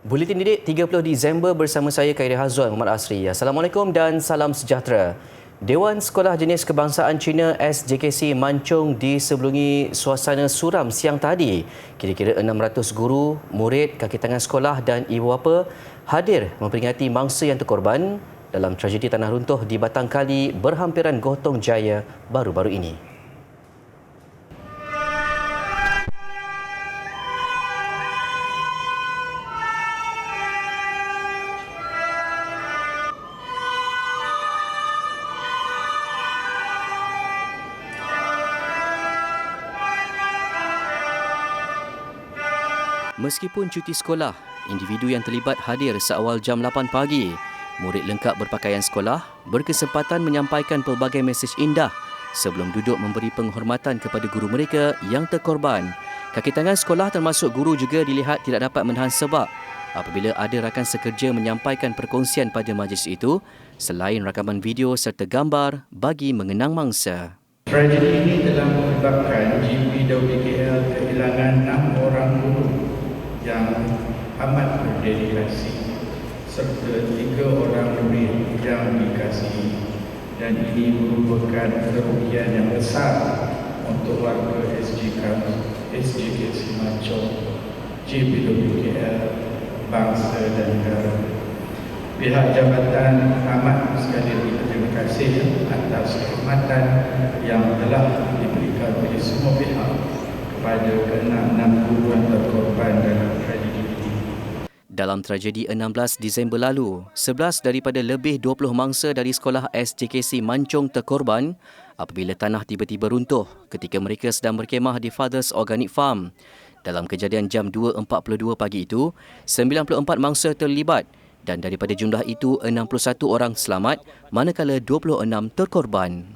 Buletin Didik 30 Disember bersama saya Khairi Hazwan Muhammad Asri. Assalamualaikum dan salam sejahtera. Dewan Sekolah Jenis Kebangsaan Cina SJKC Mancung disebelungi suasana suram siang tadi. Kira-kira 600 guru, murid, kaki tangan sekolah dan ibu bapa hadir memperingati mangsa yang terkorban dalam tragedi tanah runtuh di Batang Kali berhampiran Gotong Jaya baru-baru ini. Meskipun cuti sekolah, individu yang terlibat hadir seawal jam 8 pagi. Murid lengkap berpakaian sekolah berkesempatan menyampaikan pelbagai mesej indah sebelum duduk memberi penghormatan kepada guru mereka yang terkorban. Kaki tangan sekolah termasuk guru juga dilihat tidak dapat menahan sebab apabila ada rakan sekerja menyampaikan perkongsian pada majlis itu selain rakaman video serta gambar bagi mengenang mangsa. Tragedi ini telah menyebabkan GPWKL kehilangan 6 orang guru yang amat berdedikasi serta 3 orang murid yang dikasihi, dan ini merupakan kerugian yang besar untuk warga SJKC Mancung, GPWKL, bangsa dan negara. Pihak jabatan amat sekali berterima kasih atas kehormatan yang telah diberikan oleh semua pihak kepada ke-6 guru yang terkorban dalam tragedi ini. Dalam tragedi 16 Disember lalu, 11 daripada lebih 20 mangsa dari sekolah SJKC Mancung terkorban apabila tanah tiba-tiba runtuh ketika mereka sedang berkemah di Fathers Organic Farm. Dalam kejadian jam 2.42 pagi itu, 94 mangsa terlibat dan daripada jumlah itu 61 orang selamat manakala 26 terkorban.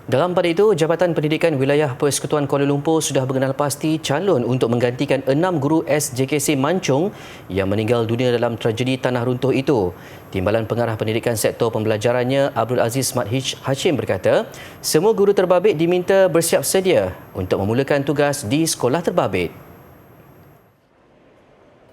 Dalam pada itu, Jabatan Pendidikan Wilayah Persekutuan Kuala Lumpur sudah mengenal pasti calon untuk menggantikan 6 guru SJKC Mancung yang meninggal dunia dalam tragedi tanah runtuh itu. Timbalan Pengarah Pendidikan Sektor Pembelajarannya Abdul Aziz Mat Hashim berkata, semua guru terbabit diminta bersiap sedia untuk memulakan tugas di sekolah terbabit.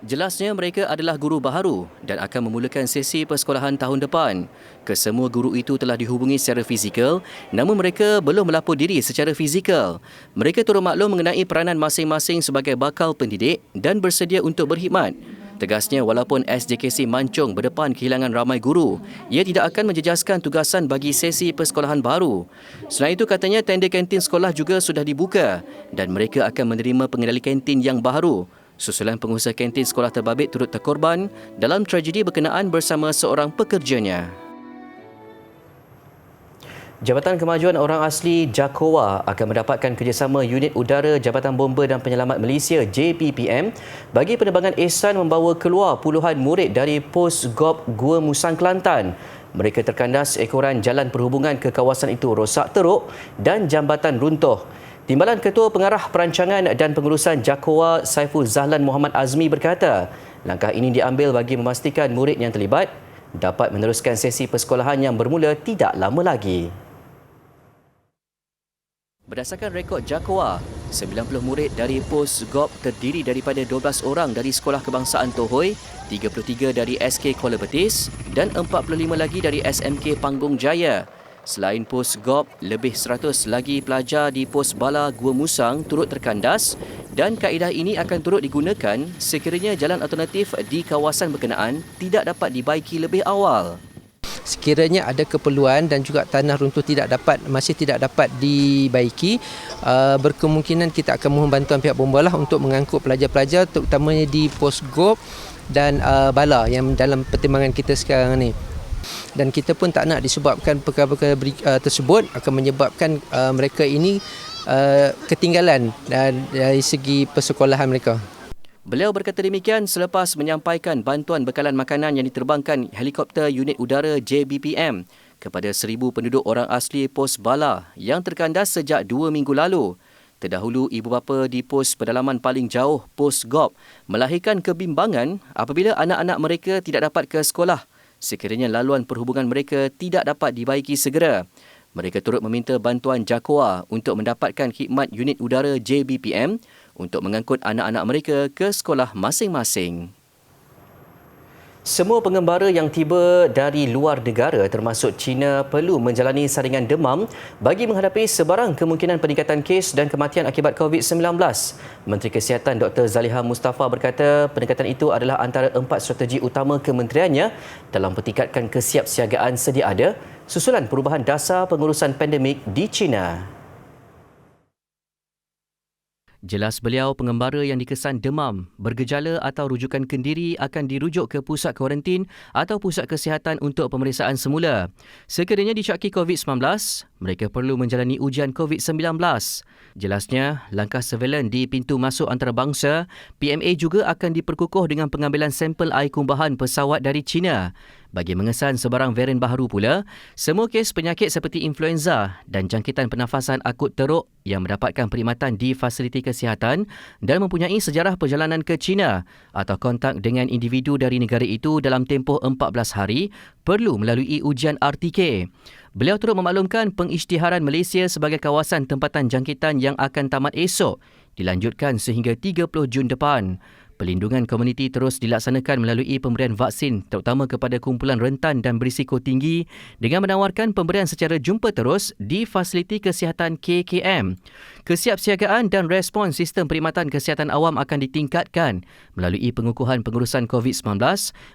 Jelasnya mereka adalah guru baharu dan akan memulakan sesi persekolahan tahun depan. Kesemua guru itu telah dihubungi secara fizikal namun mereka belum melapor diri secara fizikal. Mereka turut maklum mengenai peranan masing-masing sebagai bakal pendidik dan bersedia untuk berkhidmat. Tegasnya, walaupun SJKC Mancung berdepan kehilangan ramai guru, ia tidak akan menjejaskan tugasan bagi sesi persekolahan baru. Selain itu, katanya tender kantin sekolah juga sudah dibuka dan mereka akan menerima pengendali kantin yang baharu. Susulan pengusaha kantin sekolah terbabit turut terkorban dalam tragedi berkenaan bersama seorang pekerjanya. Jabatan Kemajuan Orang Asli JAKOWA akan mendapatkan kerjasama Unit Udara Jabatan Bomba dan Penyelamat Malaysia JPPM bagi penerbangan ihsan membawa keluar puluhan murid dari pos GOP Gua Musang Kelantan. Mereka terkandas ekoran jalan perhubungan ke kawasan itu rosak teruk dan jambatan runtuh. Timbalan Ketua Pengarah Perancangan dan Pengurusan JAKOWA Saiful Zahlan Muhammad Azmi berkata, langkah ini diambil bagi memastikan murid yang terlibat dapat meneruskan sesi persekolahan yang bermula tidak lama lagi. Berdasarkan rekod JAKOWA, 90 murid dari pos GOP terdiri daripada 12 orang dari Sekolah Kebangsaan Tohoi, 33 dari SK Kuala Betis dan 45 lagi dari SMK Panggung Jaya. Selain pos GOP, lebih 100 lagi pelajar di pos Bala Gua Musang turut terkandas dan kaedah ini akan turut digunakan sekiranya jalan alternatif di kawasan berkenaan tidak dapat dibaiki lebih awal. Sekiranya ada keperluan dan juga tanah runtuh masih tidak dapat dibaiki, berkemungkinan kita akan mohon bantuan pihak bomba lah untuk mengangkut pelajar-pelajar terutamanya di pos GOP dan Bala yang dalam pertimbangan kita sekarang ni. Dan kita pun tak nak disebabkan perkara-perkara tersebut akan menyebabkan mereka ini ketinggalan dari segi persekolahan mereka. Beliau berkata demikian selepas menyampaikan bantuan bekalan makanan yang diterbangkan helikopter Unit Udara JBPM kepada 1,000 penduduk orang asli pos Bala yang terkandas sejak 2 minggu lalu. Terdahulu, ibu bapa di pos pedalaman paling jauh, pos GOP, melahirkan kebimbangan apabila anak-anak mereka tidak dapat ke sekolah sekiranya laluan perhubungan mereka tidak dapat dibaiki segera. Mereka turut meminta bantuan JAKOWA untuk mendapatkan khidmat Unit Udara JBPM untuk mengangkut anak-anak mereka ke sekolah masing-masing. Semua pengembara yang tiba dari luar negara termasuk China perlu menjalani saringan demam bagi menghadapi sebarang kemungkinan peningkatan kes dan kematian akibat COVID-19. Menteri Kesihatan Dr. Zaliha Mustafa berkata peningkatan itu adalah antara 4 strategi utama kementeriannya dalam meningkatkan kesiapsiagaan sedia ada susulan perubahan dasar pengurusan pandemik di China. Jelas beliau, pengembara yang dikesan demam, bergejala atau rujukan kendiri akan dirujuk ke pusat kuarantin atau pusat kesihatan untuk pemeriksaan semula. Sekiranya disyaki COVID-19, mereka perlu menjalani ujian COVID-19. Jelasnya, langkah surveillance di pintu masuk antarabangsa, PMA juga akan diperkukuh dengan pengambilan sampel air kumbahan pesawat dari China. Bagi mengesan sebarang varian baharu pula, semua kes penyakit seperti influenza dan jangkitan pernafasan akut teruk yang mendapatkan perkhidmatan di fasiliti kesihatan dan mempunyai sejarah perjalanan ke China atau kontak dengan individu dari negara itu dalam tempoh 14 hari perlu melalui ujian RTK. Beliau turut memaklumkan pengisytiharan Malaysia sebagai kawasan tempatan jangkitan yang akan tamat esok dilanjutkan sehingga 30 Jun depan. Pelindungan komuniti terus dilaksanakan melalui pemberian vaksin terutama kepada kumpulan rentan dan berisiko tinggi dengan menawarkan pemberian secara jumpa terus di fasiliti kesihatan KKM. Kesiapsiagaan dan respons sistem perkhidmatan kesihatan awam akan ditingkatkan melalui pengukuhan pengurusan COVID-19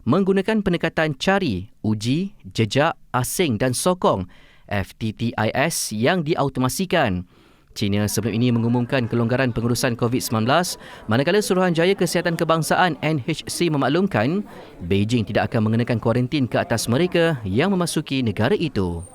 menggunakan pendekatan cari, uji, jejak, asing dan sokong FTTIS yang diautomasikan. China sebelum ini mengumumkan kelonggaran pengurusan COVID-19 manakala Suruhanjaya Kesihatan Kebangsaan NHC memaklumkan Beijing tidak akan mengenakan kuarantin ke atas mereka yang memasuki negara itu.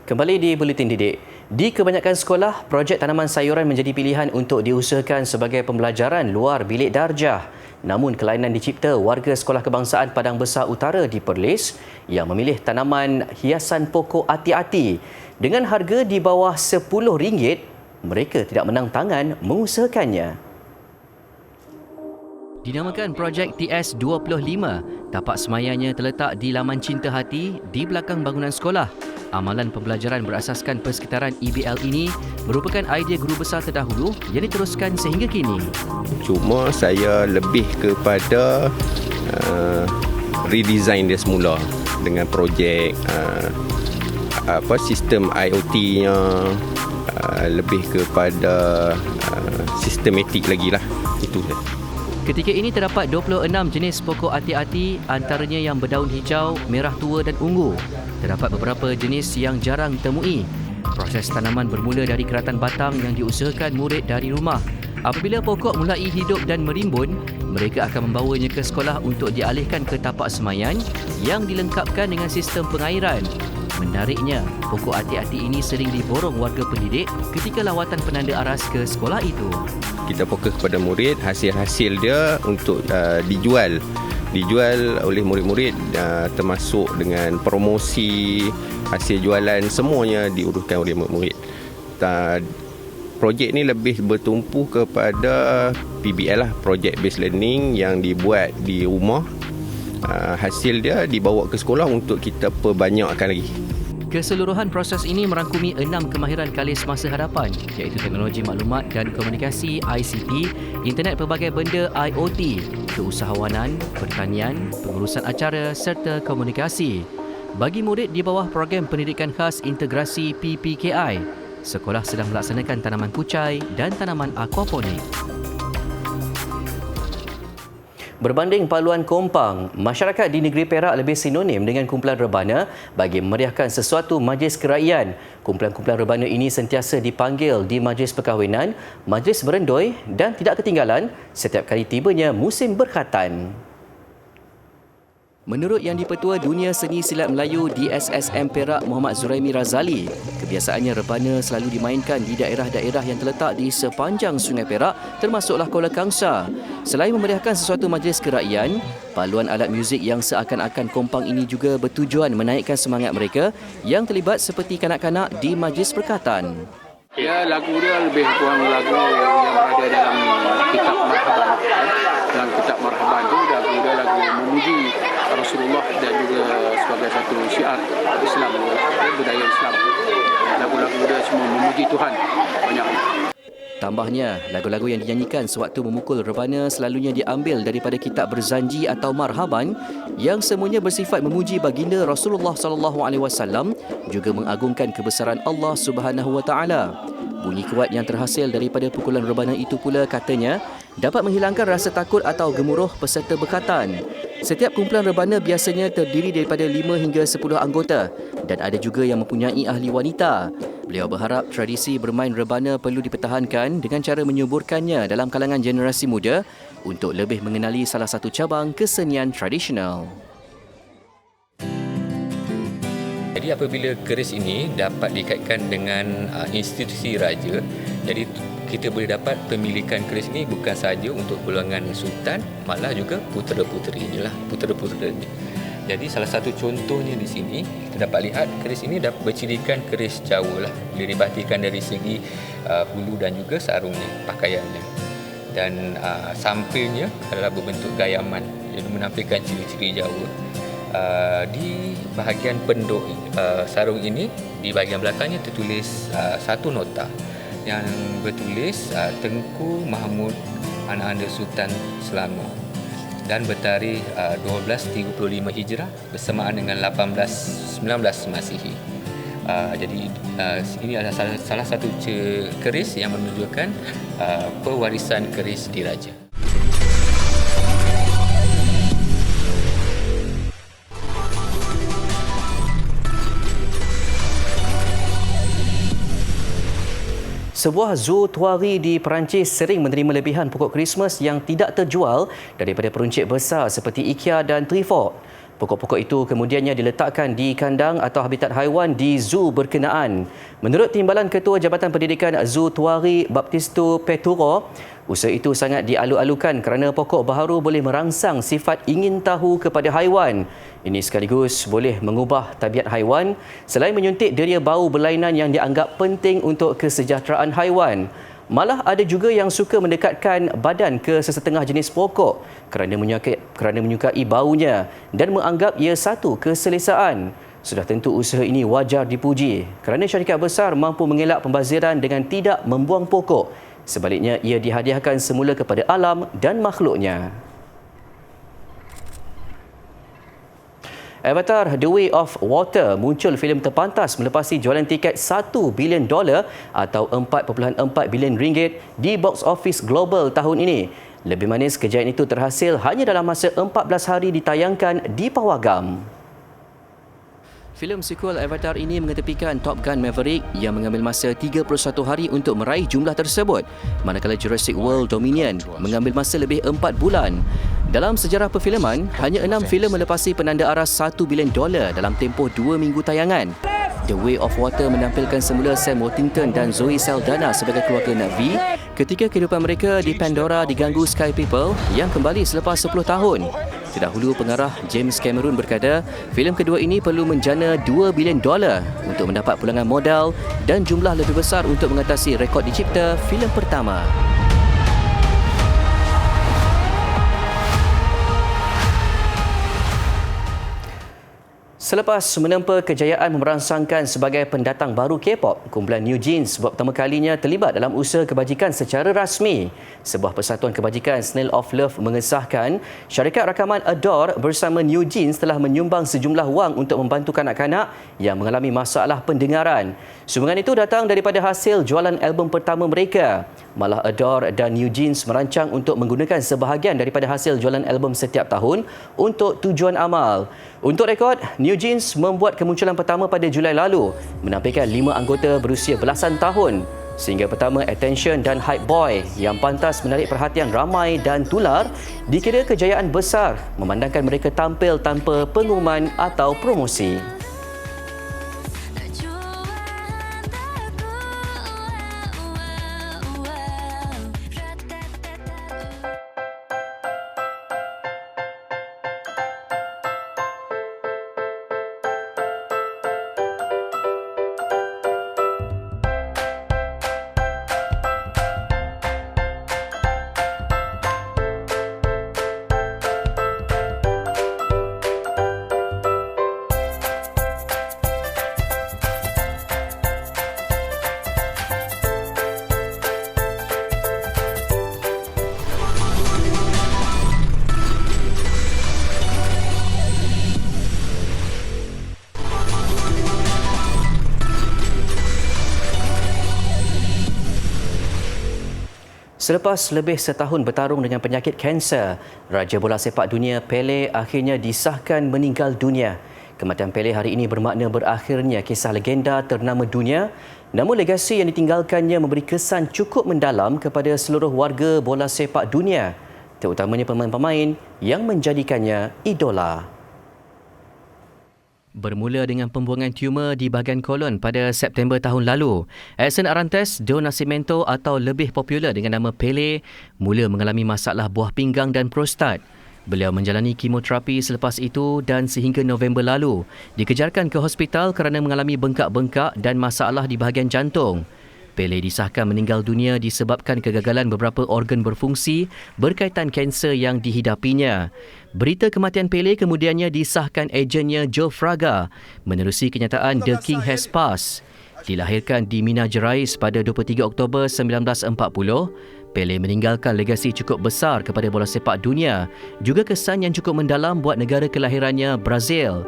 Kembali di Buletin Didik. Di kebanyakan sekolah, projek tanaman sayuran menjadi pilihan untuk diusahakan sebagai pembelajaran luar bilik darjah. Namun kelainan dicipta warga Sekolah Kebangsaan Padang Besar Utara di Perlis yang memilih tanaman hiasan pokok ati-ati. Dengan harga di bawah RM10, mereka tidak menang tangan mengusahakannya. Dinamakan projek TS25, tapak semayanya terletak di Laman Cinta Hati di belakang bangunan sekolah. Amalan pembelajaran berasaskan persekitaran EBL ini merupakan idea guru besar terdahulu yang diteruskan sehingga kini. Cuma saya lebih kepada redesign dia semula dengan projek sistem IoT-nya, lebih kepada sistematik lagi lah. Itu saja. Ketika ini terdapat 26 jenis pokok ati-ati, antaranya yang berdaun hijau, merah tua dan ungu. Terdapat beberapa jenis yang jarang ditemui. Proses tanaman bermula dari keratan batang yang diusahakan murid dari rumah. Apabila pokok mulai hidup dan merimbun, mereka akan membawanya ke sekolah untuk dialihkan ke tapak semayan yang dilengkapkan dengan sistem pengairan. Menariknya, pokok ati-ati ini sering diborong warga pendidik ketika lawatan penanda aras ke sekolah itu. Kita fokus kepada murid, hasil-hasil dia untuk dijual oleh murid-murid, termasuk dengan promosi, hasil jualan, semuanya diuruskan oleh murid-murid. Projek ni lebih bertumpu kepada PBL lah, Project Based Learning yang dibuat di rumah. Hasil dia dibawa ke sekolah untuk kita perbanyakkan lagi. Keseluruhan proses ini merangkumi 6 kemahiran kalis masa hadapan iaitu teknologi maklumat dan komunikasi ICT, internet pelbagai benda IoT, keusahawanan, pertanian, pengurusan acara serta komunikasi. Bagi murid di bawah program pendidikan khas integrasi PPKI, sekolah sedang melaksanakan tanaman kucai dan tanaman aquaponik. Berbanding paluan kompang, masyarakat di negeri Perak lebih sinonim dengan kumpulan rebana bagi memeriahkan sesuatu majlis keraian. Kumpulan-kumpulan rebana ini sentiasa dipanggil di majlis perkahwinan, majlis berendoi dan tidak ketinggalan setiap kali tibanya musim berkhatan. Menurut Yang di-Pertua Dunia Seni Silat Melayu DSSM Perak Muhammad Zuraimi Razali, kebiasaannya rebana selalu dimainkan di daerah-daerah yang terletak di sepanjang Sungai Perak termasuklah Kuala Kangsar. Selain memeriahkan sesuatu majlis kerakyaan, paluan alat muzik yang seakan-akan kompang ini juga bertujuan menaikkan semangat mereka yang terlibat seperti kanak-kanak di majlis perkatan. Ya, lagu dia lebih kurang lagu yang berada dalam kitab Marhaban. Dalam kitab Marhaban itu lagu dia lagu memuji Rasulullah dan juga sebagai satu syiar Islam, budaya Islam. Lagu-lagu dia semua memuji Tuhan banyak. Tambahnya, lagu-lagu yang dinyanyikan sewaktu memukul rebana selalunya diambil daripada kitab Berzanji atau Marhaban yang semuanya bersifat memuji baginda Rasulullah SAW, juga mengagungkan kebesaran Allah Subhanahu Wa Taala. Bunyi kuat yang terhasil daripada pukulan rebana itu pula katanya dapat menghilangkan rasa takut atau gemuruh peserta berkatan. Setiap kumpulan rebana biasanya terdiri daripada 5 hingga 10 anggota dan ada juga yang mempunyai ahli wanita. Beliau berharap tradisi bermain rebana perlu dipertahankan dengan cara menyuburkannya dalam kalangan generasi muda untuk lebih mengenali salah satu cabang kesenian tradisional. Jadi apabila keris ini dapat dikaitkan dengan institusi raja, jadi kita boleh dapat pemilikan keris ini bukan sahaja untuk golongan sultan, malah juga putera-puterinya lah, putera-puterinya. Jadi salah satu contohnya di sini kita dapat lihat keris ini dapat bercirikan keris Jawa lah, boleh dibatikan dari segi hulu dan juga sarungnya, pakaiannya. Dan sampilnya adalah berbentuk gayaman, jadi menampilkan ciri-ciri Jawa. Di bahagian penduk sarung ini, di bahagian belakangnya tertulis satu nota yang bertulis Tengku Mahmud Anak-Anda Sultan Selangor dan bertarikh 1235 Hijrah bersamaan dengan 1819 Masihi. Jadi ini adalah salah satu keris yang menunjukkan pewarisan keris diraja. Sebuah zoo tuari di Perancis sering menerima lebihan pokok Krismas yang tidak terjual daripada peruncit besar seperti IKEA dan Trifort. Pokok-pokok itu kemudiannya diletakkan di kandang atau habitat haiwan di zoo berkenaan. Menurut Timbalan Ketua Jabatan Pendidikan Zoo Tuari Baptisto Peturo, usaha itu sangat dialu-alukan kerana pokok baharu boleh merangsang sifat ingin tahu kepada haiwan. Ini sekaligus boleh mengubah tabiat haiwan selain menyuntik deria bau berlainan yang dianggap penting untuk kesejahteraan haiwan. Malah ada juga yang suka mendekatkan badan ke sesetengah jenis pokok kerana menyukai baunya dan menganggap ia satu keselesaan. Sudah tentu usaha ini wajar dipuji kerana syarikat besar mampu mengelak pembaziran dengan tidak membuang pokok. Sebaliknya, ia dihadiahkan semula kepada alam dan makhluknya. Avatar The Way of Water muncul filem terpantas melepasi jualan tiket $1 bilion atau 4.4 bilion ringgit di box office global tahun ini. Lebih manis, kejayaan itu terhasil hanya dalam masa 14 hari ditayangkan di pawagam. Filem sequel Avatar ini mengetepikan Top Gun Maverick yang mengambil masa 31 hari untuk meraih jumlah tersebut, manakala Jurassic World Dominion mengambil masa lebih 4 bulan. Dalam sejarah perfilman, hanya 6 filem melepasi penanda aras $1 bilion dalam tempoh 2 minggu tayangan. The Way of Water menampilkan semula Sam Worthington dan Zoe Saldana sebagai keluarga Na'vi ketika kehidupan mereka di Pandora diganggu Sky People yang kembali selepas 10 tahun. Terdahulu, pengarah James Cameron berkata, filem kedua ini perlu menjana $2 bilion untuk mendapat pulangan modal dan jumlah lebih besar untuk mengatasi rekod dicipta filem pertama. Selepas menempa kejayaan merangsangkan sebagai pendatang baru K-pop, kumpulan New Jeans buat pertama kalinya terlibat dalam usaha kebajikan secara rasmi. Sebuah persatuan kebajikan Snail of Love mengesahkan syarikat rakaman Adore bersama New Jeans telah menyumbang sejumlah wang untuk membantu kanak-kanak yang mengalami masalah pendengaran. Sumbangan itu datang daripada hasil jualan album pertama mereka. Malah Adore dan New Jeans merancang untuk menggunakan sebahagian daripada hasil jualan album setiap tahun untuk tujuan amal. Untuk rekod, New Jeans membuat kemunculan pertama pada Julai lalu, menampilkan 5 anggota berusia belasan tahun. Sehingga pertama, attention dan hype boy yang pantas menarik perhatian ramai dan tular dikira kejayaan besar memandangkan mereka tampil tanpa pengumuman atau promosi. Selepas lebih setahun bertarung dengan penyakit kanser, Raja Bola Sepak Dunia Pele akhirnya disahkan meninggal dunia. Kematian Pele hari ini bermakna berakhirnya kisah legenda ternama dunia, namun legasi yang ditinggalkannya memberi kesan cukup mendalam kepada seluruh warga bola sepak dunia, terutamanya pemain-pemain yang menjadikannya idola. Bermula dengan pembuangan tumor di bahagian kolon pada September tahun lalu, Edson Arantes do Nascimento atau lebih popular dengan nama Pele mula mengalami masalah buah pinggang dan prostat. Beliau menjalani kemoterapi selepas itu dan sehingga November lalu dikejarkan ke hospital kerana mengalami bengkak-bengkak dan masalah di bahagian jantung. Pele disahkan meninggal dunia disebabkan kegagalan beberapa organ berfungsi berkaitan kanser yang dihidapinya. Berita kematian Pele kemudiannya disahkan ejennya Joe Fraga menerusi kenyataan The King Has Passed. Dilahirkan di Minas Gerais pada 23 Oktober 1940, Pele meninggalkan legasi cukup besar kepada bola sepak dunia, juga kesan yang cukup mendalam buat negara kelahirannya, Brazil.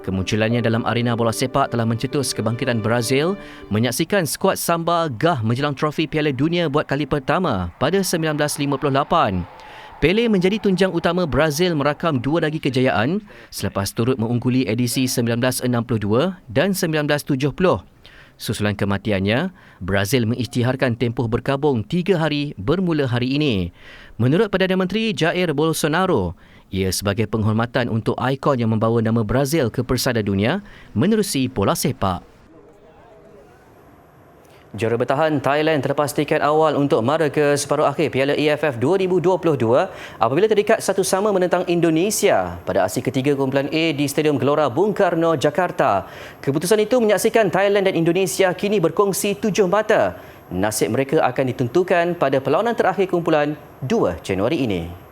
Kemunculannya dalam arena bola sepak telah mencetus kebangkitan Brazil menyaksikan skuad Samba gah menjelang trofi Piala Dunia buat kali pertama pada 1958. Pele menjadi tunjang utama Brazil merakam dua lagi kejayaan selepas turut mengungguli edisi 1962 dan 1970. Susulan kematiannya, Brazil mengisytiharkan tempoh berkabung 3 hari bermula hari ini. Menurut Perdana Menteri Jair Bolsonaro, ia sebagai penghormatan untuk ikon yang membawa nama Brazil ke persada dunia menerusi bola sepak. Juara bertahan Thailand terlepas tiket awal untuk mara ke separuh akhir Piala AFF 2022 apabila terikat 1-1 menentang Indonesia pada aksi ketiga kumpulan A di Stadium Gelora Bung Karno, Jakarta. Keputusan itu menyaksikan Thailand dan Indonesia kini berkongsi 7 mata. Nasib mereka akan ditentukan pada perlawanan terakhir kumpulan 2 Januari ini.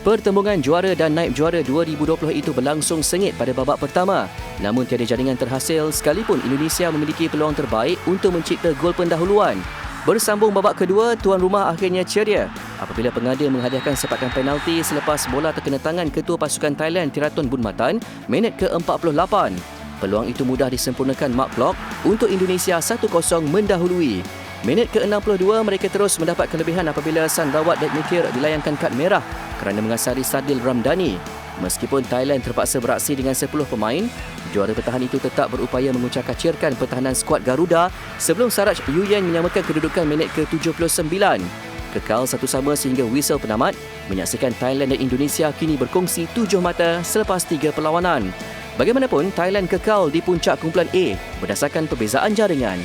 Pertembungan juara dan naib juara 2020 itu berlangsung sengit pada babak pertama. Namun tiada jaringan terhasil sekalipun Indonesia memiliki peluang terbaik untuk mencipta gol pendahuluan. Bersambung babak kedua, tuan rumah akhirnya ceria apabila pengada menghadiahkan sepakan penalti selepas bola terkena tangan ketua pasukan Thailand Tiraton Bunmatan minit ke-48. Peluang itu mudah disempurnakan Mark Locke untuk Indonesia 1-0 mendahului. Minit ke-62 mereka terus mendapat kelebihan apabila Sandrawat Dekmekir dilayangkan kad merah kerana mengasari Sadil Ramdhani. Meskipun Thailand terpaksa beraksi dengan 10 pemain, juara bertahan itu tetap berupaya mengucak-kacirkan pertahanan skuad Garuda sebelum Saraj Yuyen menyamakan kedudukan minit ke-79. Kekal 1-1 sehingga whistle penamat, menyaksikan Thailand dan Indonesia kini berkongsi 7 mata selepas 3 perlawanan. Bagaimanapun, Thailand kekal di puncak kumpulan A berdasarkan perbezaan jaringan.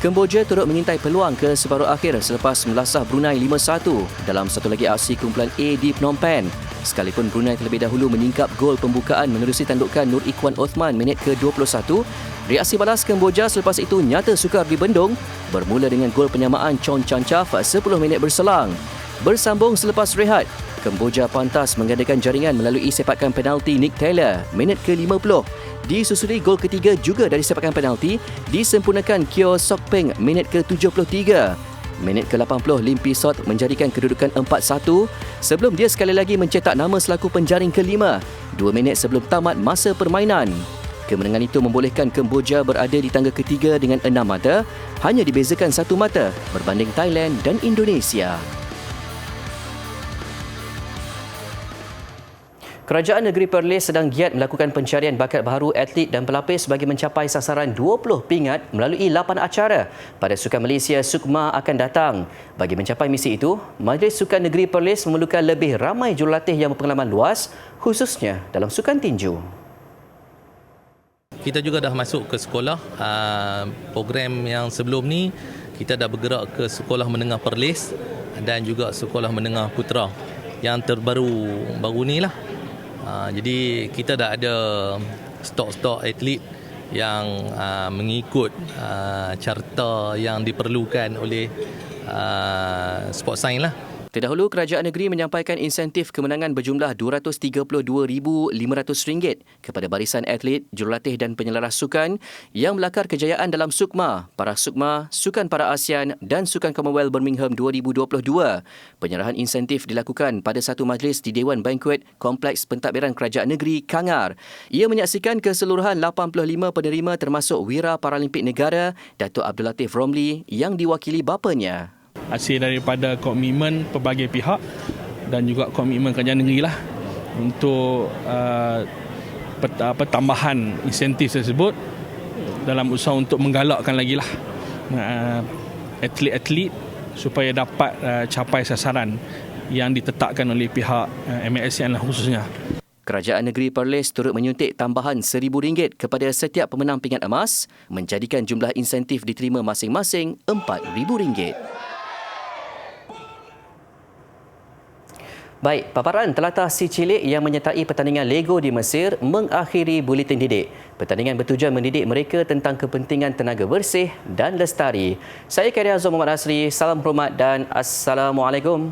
Kemboja turut mengintai peluang ke separuh akhir selepas melasah Brunei 5-1 dalam satu lagi aksi kumpulan A di Phnom Penh. Sekalipun Brunei terlebih dahulu menyingkap gol pembukaan menerusi tandukan Nur Ikhwan Othman minit ke-21, reaksi balas Kemboja selepas itu nyata sukar dibendung bermula dengan gol penyamaan Chon Chanchav 10 minit berselang. Bersambung selepas rehat, Kemboja pantas menggandakan jaringan melalui sepakan penalti Nick Taylor minit ke-50. Disusuli gol ketiga juga dari sepakan penalti disempurnakan Kyo Sok Peng minit ke-73. Minit ke-80 Lim Pisot menjadikan kedudukan 4-1 sebelum dia sekali lagi mencetak nama selaku penjaring kelima 2 minit sebelum tamat masa permainan. Kemenangan itu membolehkan Kemboja berada di tangga ketiga dengan 6 mata, hanya dibezakan 1 mata berbanding Thailand dan Indonesia. Kerajaan Negeri Perlis sedang giat melakukan pencarian bakat baharu atlet dan pelapis bagi mencapai sasaran 20 pingat melalui 8 acara pada Sukan Malaysia SUKMA akan datang. Bagi mencapai misi itu, Majlis Sukan Negeri Perlis memerlukan lebih ramai jurulatih yang berpengalaman luas, khususnya dalam sukan tinju. Kita juga dah masuk ke sekolah. Program yang sebelum ni, kita dah bergerak ke Sekolah Menengah Perlis dan juga Sekolah Menengah Putra. Yang baru ni lah. Jadi kita dah ada stok-stok atlet yang mengikut carta yang diperlukan oleh Sport Science lah. Terdahulu, kerajaan negeri menyampaikan insentif kemenangan berjumlah RM232,500 kepada barisan atlet, jurulatih dan penyelaras sukan yang melakar kejayaan dalam SUKMA, Para SUKMA, Sukan Para ASEAN dan Sukan Commonwealth Birmingham 2022. Penyerahan insentif dilakukan pada satu majlis di Dewan Bankuet Kompleks Pentadbiran Kerajaan Negeri, Kangar. Ia menyaksikan keseluruhan 85 penerima termasuk Wira Paralimpik Negara, Datuk Abdul Latif Romli yang diwakili bapanya. Hasil daripada komitmen pelbagai pihak dan juga komitmen kerajaan negeri lah untuk tambahan insentif tersebut dalam usaha untuk menggalakkan lagi lah atlet-atlet supaya dapat capai sasaran yang ditetapkan oleh pihak MASN lah khususnya. Kerajaan Negeri Perlis turut menyuntik tambahan RM1,000 kepada setiap pemenang pingat emas, menjadikan jumlah insentif diterima masing-masing RM4,000. Baik, paparan telatah si cilik yang menyertai pertandingan Lego di Mesir mengakhiri buletin didik. Pertandingan bertujuan mendidik mereka tentang kepentingan tenaga bersih dan lestari. Saya Khairi Azam Muhammad Asri, salam hormat dan Assalamualaikum.